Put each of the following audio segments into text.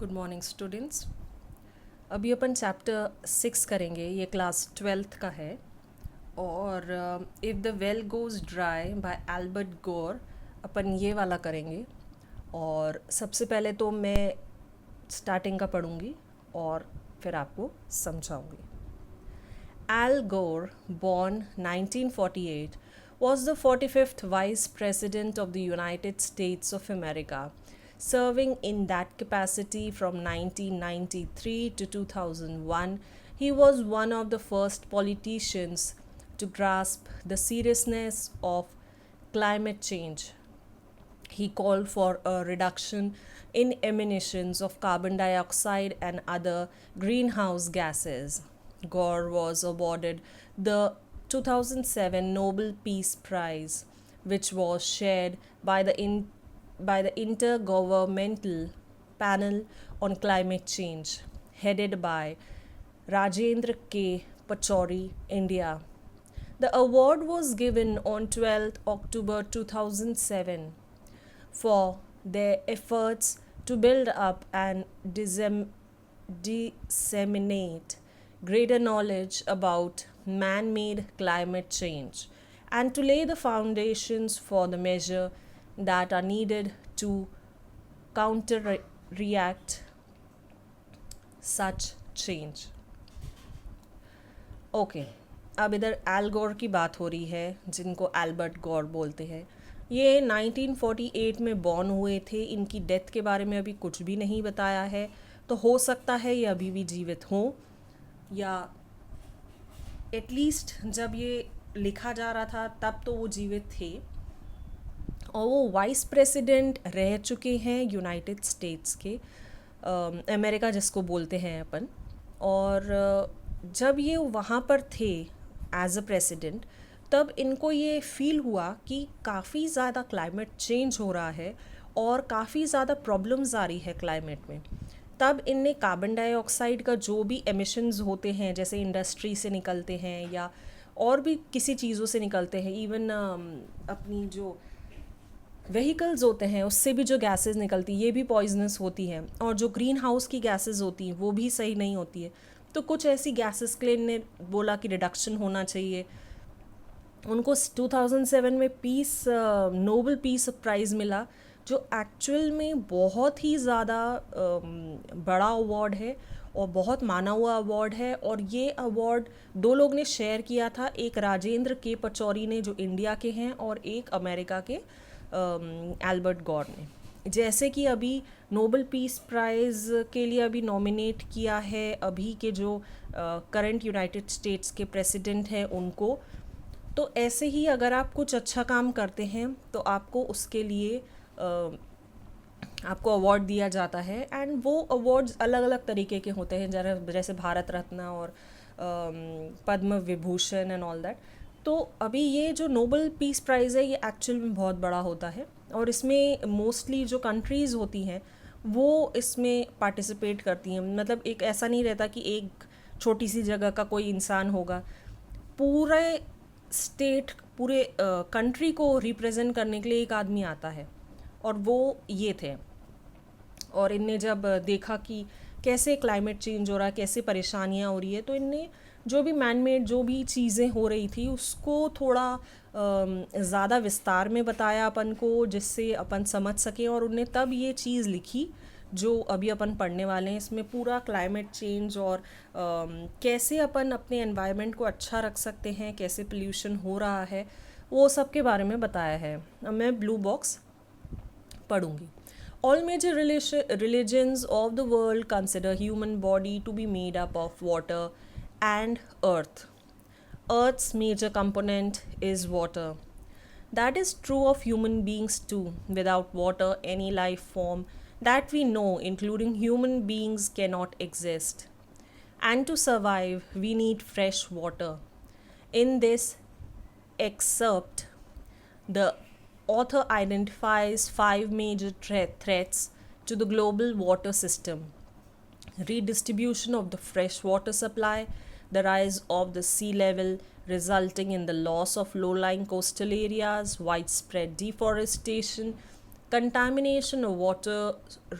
Good morning students. अभी अपन chapter 6 करेंगे, ये क्लास 12th का है। और if the well goes dry by Albert Gore, अपन ये वाला करेंगे। और सबसे पहले तो मैं स्टार्टिंग का पढ़ूंगी और फिर आपको समझाऊंगी। Al Gore, born 1948, was the 45th Vice President of the United States of America, serving in that capacity from 1993 to 2001. He was one of the first politicians to grasp the seriousness of climate change. He called for a reduction in emissions of carbon dioxide and other greenhouse gases. Gore was awarded the 2007 Nobel Peace Prize, which was shared by the Intergovernmental Panel on Climate Change, headed by Rajendra K. Pachauri, India. The award was given on 12th October 2007 for their efforts to build up and disseminate greater knowledge about man made climate change and to lay the foundations for the measures that are needed to counteract such change. Okay, अब इधर L गौर की बात हो रही है, जिनको Albert गौर बोलते हैं। ये 1948 में बॉर्न हुए थे। इनकी डेथ के बारे में अभी कुछ भी नहीं बताया है, तो हो सकता है ये अभी भी जीवित हों, या एटलीस्ट जब ये लिखा जा रहा था तब तो वो जीवित थे। और वो वाइस प्रेसिडेंट रह चुके हैं यूनाइटेड स्टेट्स के, अमेरिका जिसको बोलते हैं अपन। और जब ये वहाँ पर थे एज अ प्रेसिडेंट, तब इनको ये फील हुआ कि काफ़ी ज़्यादा क्लाइमेट चेंज हो रहा है और काफ़ी ज़्यादा प्रॉब्लम्स आ रही है क्लाइमेट में। तब इनने कार्बन डाइऑक्साइड का जो भी एमिशंस होते हैं, जैसे इंडस्ट्री से निकलते हैं या और भी किसी चीज़ों से निकलते हैं, इवन अपनी जो व्हीकल्स होते हैं उससे भी जो गैसेस निकलती ये भी पॉइजनस होती हैं, और जो ग्रीन हाउस की गैसेस होती हैं वो भी सही नहीं होती है। तो कुछ ऐसी गैसेस के लिए इनने बोला कि रिडक्शन होना चाहिए। उनको 2007 में नोबल पीस प्राइज़ मिला, जो एक्चुअल में बहुत ही ज़्यादा बड़ा अवार्ड है और बहुत माना हुआ अवार्ड है। और ये अवार्ड दो लोग ने शेयर किया था, एक राजेंद्र के पचौरी ने जो इंडिया के हैं, और एक अमेरिका के एल्बर्ट गौर ने। जैसे कि अभी नोबल पीस प्राइज़ के लिए अभी नॉमिनेट किया है अभी के जो करंट यूनाइटेड स्टेट्स के प्रेसिडेंट हैं उनको। तो ऐसे ही अगर आप कुछ अच्छा काम करते हैं तो आपको उसके लिए आपको अवार्ड दिया जाता है। एंड वो अवार्ड्स अलग अलग तरीके के होते हैं, जैसे भारत रत्न और Padma Vibhushan and all that. तो अभी ये जो नोबल पीस प्राइज़ है ये एक्चुअल में बहुत बड़ा होता है, और इसमें मोस्टली जो कंट्रीज़ होती हैं वो इसमें पार्टिसिपेट करती हैं। मतलब एक ऐसा नहीं रहता कि एक छोटी सी जगह का कोई इंसान होगा, पूरे स्टेट पूरे कंट्री को रिप्रेजेंट करने के लिए एक आदमी आता है, और वो ये थे। और इनने जब देखा कि कैसे क्लाइमेट चेंज हो रहा है, कैसे परेशानियाँ हो रही है, तो इनने जो भी मैन मेड जो भी चीज़ें हो रही थी उसको थोड़ा ज़्यादा विस्तार में बताया अपन को, जिससे अपन समझ सकें। और उनने तब ये चीज़ लिखी जो अभी अपन पढ़ने वाले हैं। इसमें पूरा क्लाइमेट चेंज और कैसे अपन अपने एनवायरनमेंट को अच्छा रख सकते हैं, कैसे पोल्यूशन हो रहा है, वो सब के बारे में बताया है। अब मैं ब्लू बॉक्स पढ़ूंगी। All major religions of the world consider human body to be made up of water and earth. Earth's major component is water. That is true of human beings too. Without water, any life form that we know, including human beings, cannot exist. And to survive, we need fresh water. In this excerpt, the author identifies five major threats to the global water system: redistribution of the fresh water supply, the rise of the sea level resulting in the loss of low lying coastal areas, widespread deforestation, contamination of water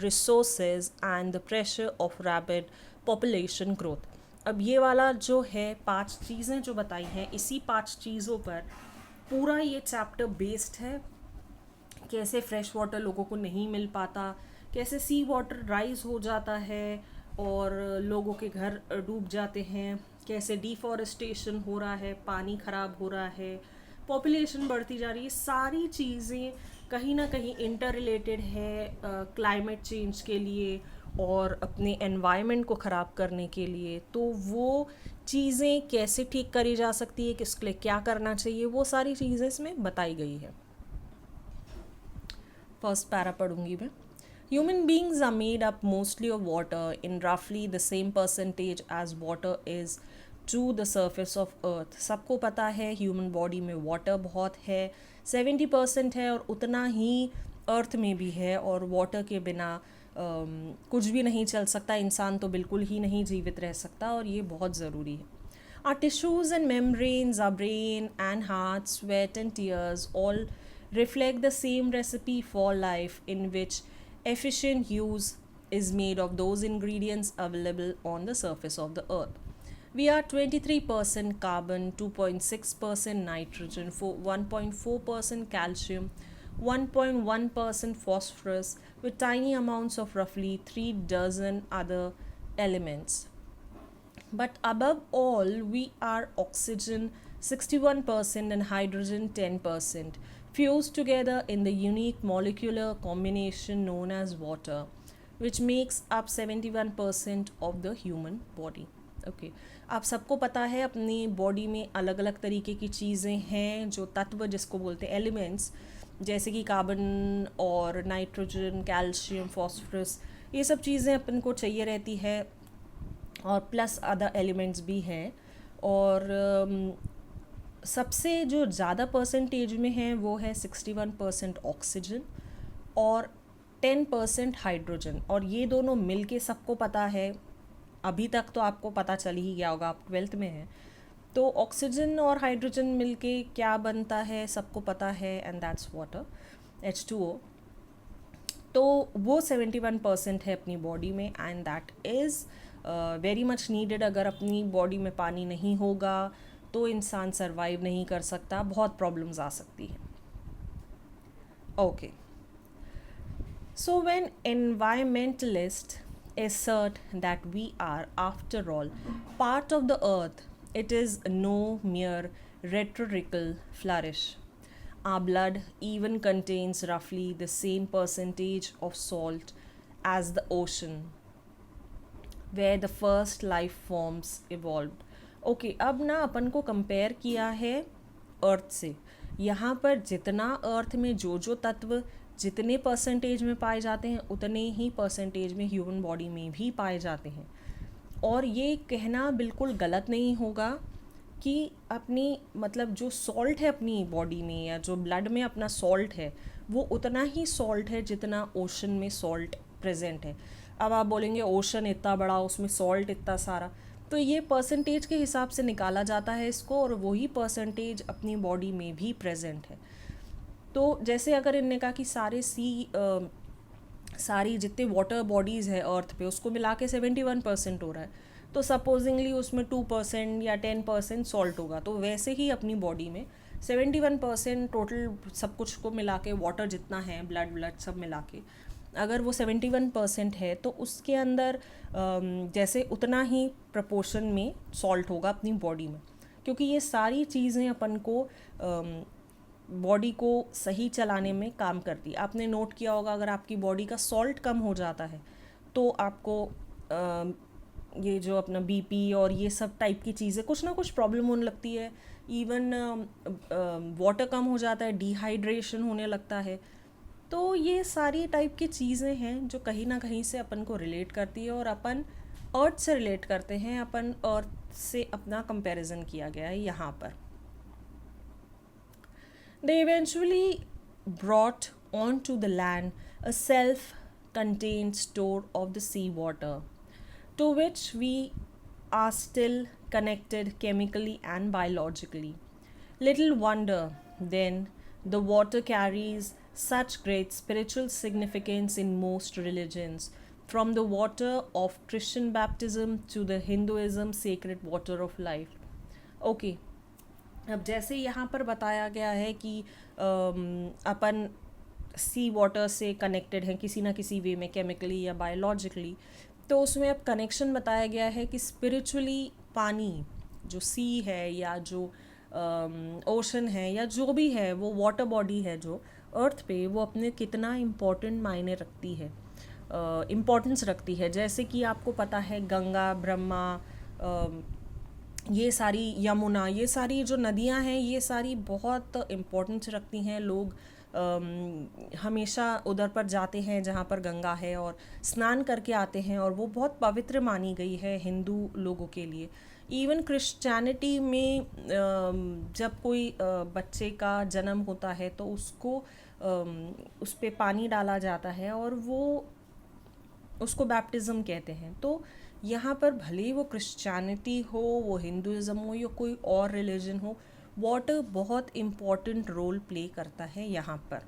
resources and the pressure of rapid population growth. अब ये वाला जो है 5 चीज़ें जो बताई हैं, इसी 5 चीज़ों पर पूरा ये चैप्टर बेस्ड है। कैसे फ्रेश वाटर लोगों को नहीं मिल पाता, कैसे सी वाटर राइज हो जाता है और लोगों के घर डूब जाते हैं, कैसे डिफॉरेस्टेशन हो रहा है, पानी ख़राब हो रहा है, पॉपुलेशन बढ़ती जा रही है। सारी चीज़ें कहीं ना कहीं इंटर रिलेटेड है क्लाइमेट चेंज के लिए और अपने एनवायरनमेंट को ख़राब करने के लिए। तो वो चीज़ें कैसे ठीक करी जा सकती है, किसके लिए क्या करना चाहिए, वो सारी चीज़ें इसमें बताई गई है। फर्स्ट पैरा पढ़ूंगी मैं। Human beings are made up mostly of water in roughly the same percentage as water is to the surface of earth. सबको पता है ह्यूमन बॉडी में वाटर बहुत है, 70% है और उतना ही अर्थ में भी है। और वाटर के बिना कुछ भी नहीं चल सकता, इंसान तो बिल्कुल ही नहीं जीवित रह सकता और ये बहुत ज़रूरी है। Our tissues and membranes, our brain and heart, sweat and tears all reflect the same recipe for life, in which efficient use is made of those ingredients available on the surface of the earth. We are 23% carbon, 2.6% nitrogen, 1.4% calcium, 1.1% phosphorus, with tiny amounts of roughly 3 dozen other elements. But above all, we are oxygen 61% and hydrogen 10%, fused together in the unique molecular combination known as water, which makes up 71% of the human body. Okay. आप सबको पता है अपनी body में अलग अलग तरीके की चीज़ें हैं, जो तत्व जिसको बोलते हैं एलिमेंट्स, जैसे कि कार्बन और नाइट्रोजन, कैल्शियम, फॉस्फोरस, ये सब चीज़ें अपन को चाहिए रहती है और प्लस अदर एलिमेंट्स भी हैं। और सबसे जो ज़्यादा परसेंटेज में है वो है 61% ऑक्सीजन और 10% हाइड्रोजन। और ये दोनों मिलके सबको पता है, अभी तक तो आपको पता चल ही गया होगा, आप 12th में हैं। तो ऑक्सीजन और हाइड्रोजन मिलके क्या बनता है सबको पता है, एंड दैट्स वाटर, H2O। तो वो 71% है अपनी बॉडी में, and that is very much needed. अगर अपनी बॉडी में पानी नहीं होगा तो इंसान सरवाइव नहीं कर सकता, बहुत प्रॉब्लम्स आ सकती हैं। Okay, so when environmentalist assert that we are, after all, part of the earth, it is no mere rhetorical flourish. Our blood even contains roughly the same percentage of salt as the ocean, where the first life forms evolved. Okay, अब ना अपन को compare किया है अर्थ से। यहाँ पर जितना अर्थ में जो जो तत्व जितने परसेंटेज में पाए जाते हैं उतने ही परसेंटेज में ह्यूमन बॉडी में भी पाए जाते हैं। और ये कहना बिल्कुल गलत नहीं होगा कि अपनी मतलब जो सॉल्ट है अपनी बॉडी में या जो ब्लड में अपना सॉल्ट है वो उतना ही सॉल्ट है जितना ओशन में सॉल्ट प्रेजेंट है। अब आप बोलेंगे ओशन इतना बड़ा, उसमें सॉल्ट इतना सारा, तो ये परसेंटेज के हिसाब से निकाला जाता है इसको, और वही परसेंटेज अपनी बॉडी में भी प्रेजेंट है। तो जैसे अगर इनने कहा कि सारी जितने वाटर बॉडीज़ है अर्थ पे उसको मिला के 71% हो रहा है, तो सपोजिंगली उसमें 2% या 10% सॉल्ट होगा। तो वैसे ही अपनी बॉडी में 71% टोटल सब कुछ को मिला के, वाटर जितना है, ब्लड सब मिला के अगर वो 71% है तो उसके अंदर जैसे उतना ही प्रपोर्शन में सॉल्ट होगा अपनी बॉडी में, क्योंकि ये सारी चीज़ें अपन को बॉडी को सही चलाने में काम करती है। आपने नोट किया होगा अगर आपकी बॉडी का सॉल्ट कम हो जाता है तो आपको ये जो अपना बीपी और ये सब टाइप की चीज़ें कुछ ना कुछ प्रॉब्लम होने लगती है। इवन वाटर कम हो जाता है, डिहाइड्रेशन होने लगता है। तो ये सारी टाइप की चीज़ें हैं जो कहीं ना कहीं से अपन को रिलेट करती है, और अपन अर्थ से रिलेट करते हैं। अपन अर्थ से अपना कंपैरिजन किया गया है यहाँ पर। They eventually brought onto the land a self-contained store of the seawater, to which we are still connected chemically and biologically. Little wonder, then, the water carries such great spiritual significance in most religions, from the water of Christian baptism to the Hinduism sacred water of life. Okay, अब जैसे यहाँ पर बताया गया है कि अपन सी water से connected हैं किसी ना किसी वे में, केमिकली या बायोलॉजिकली, तो उसमें अब कनेक्शन बताया गया है कि स्पिरिचुअली पानी जो सी है या जो ओशन है या जो भी है, वो वाटर बॉडी है जो अर्थ पे, वो अपने कितना इम्पोर्टेंट मायने रखती है, इम्पोर्टेंस रखती है। जैसे कि आपको पता है गंगा, ब्रह्मा, ये सारी, यमुना, ये सारी जो नदियां हैं ये सारी बहुत इम्पोर्टेंस रखती हैं। लोग हमेशा उधर पर जाते हैं जहाँ पर गंगा है और स्नान करके आते हैं, और वो बहुत पवित्र मानी गई है हिंदू लोगों के लिए। इवन क्रिश्चियनिटी में जब कोई बच्चे का जन्म होता है तो उसको उस पे पानी डाला जाता है और वो उसको बैप्टिज़म कहते हैं। तो यहाँ पर भले ही वो क्रिश्चियनिटी हो, वो हिंदुज़म हो या कोई और रिलीजन हो, वाटर बहुत इम्पॉर्टेंट रोल प्ले करता है यहाँ पर।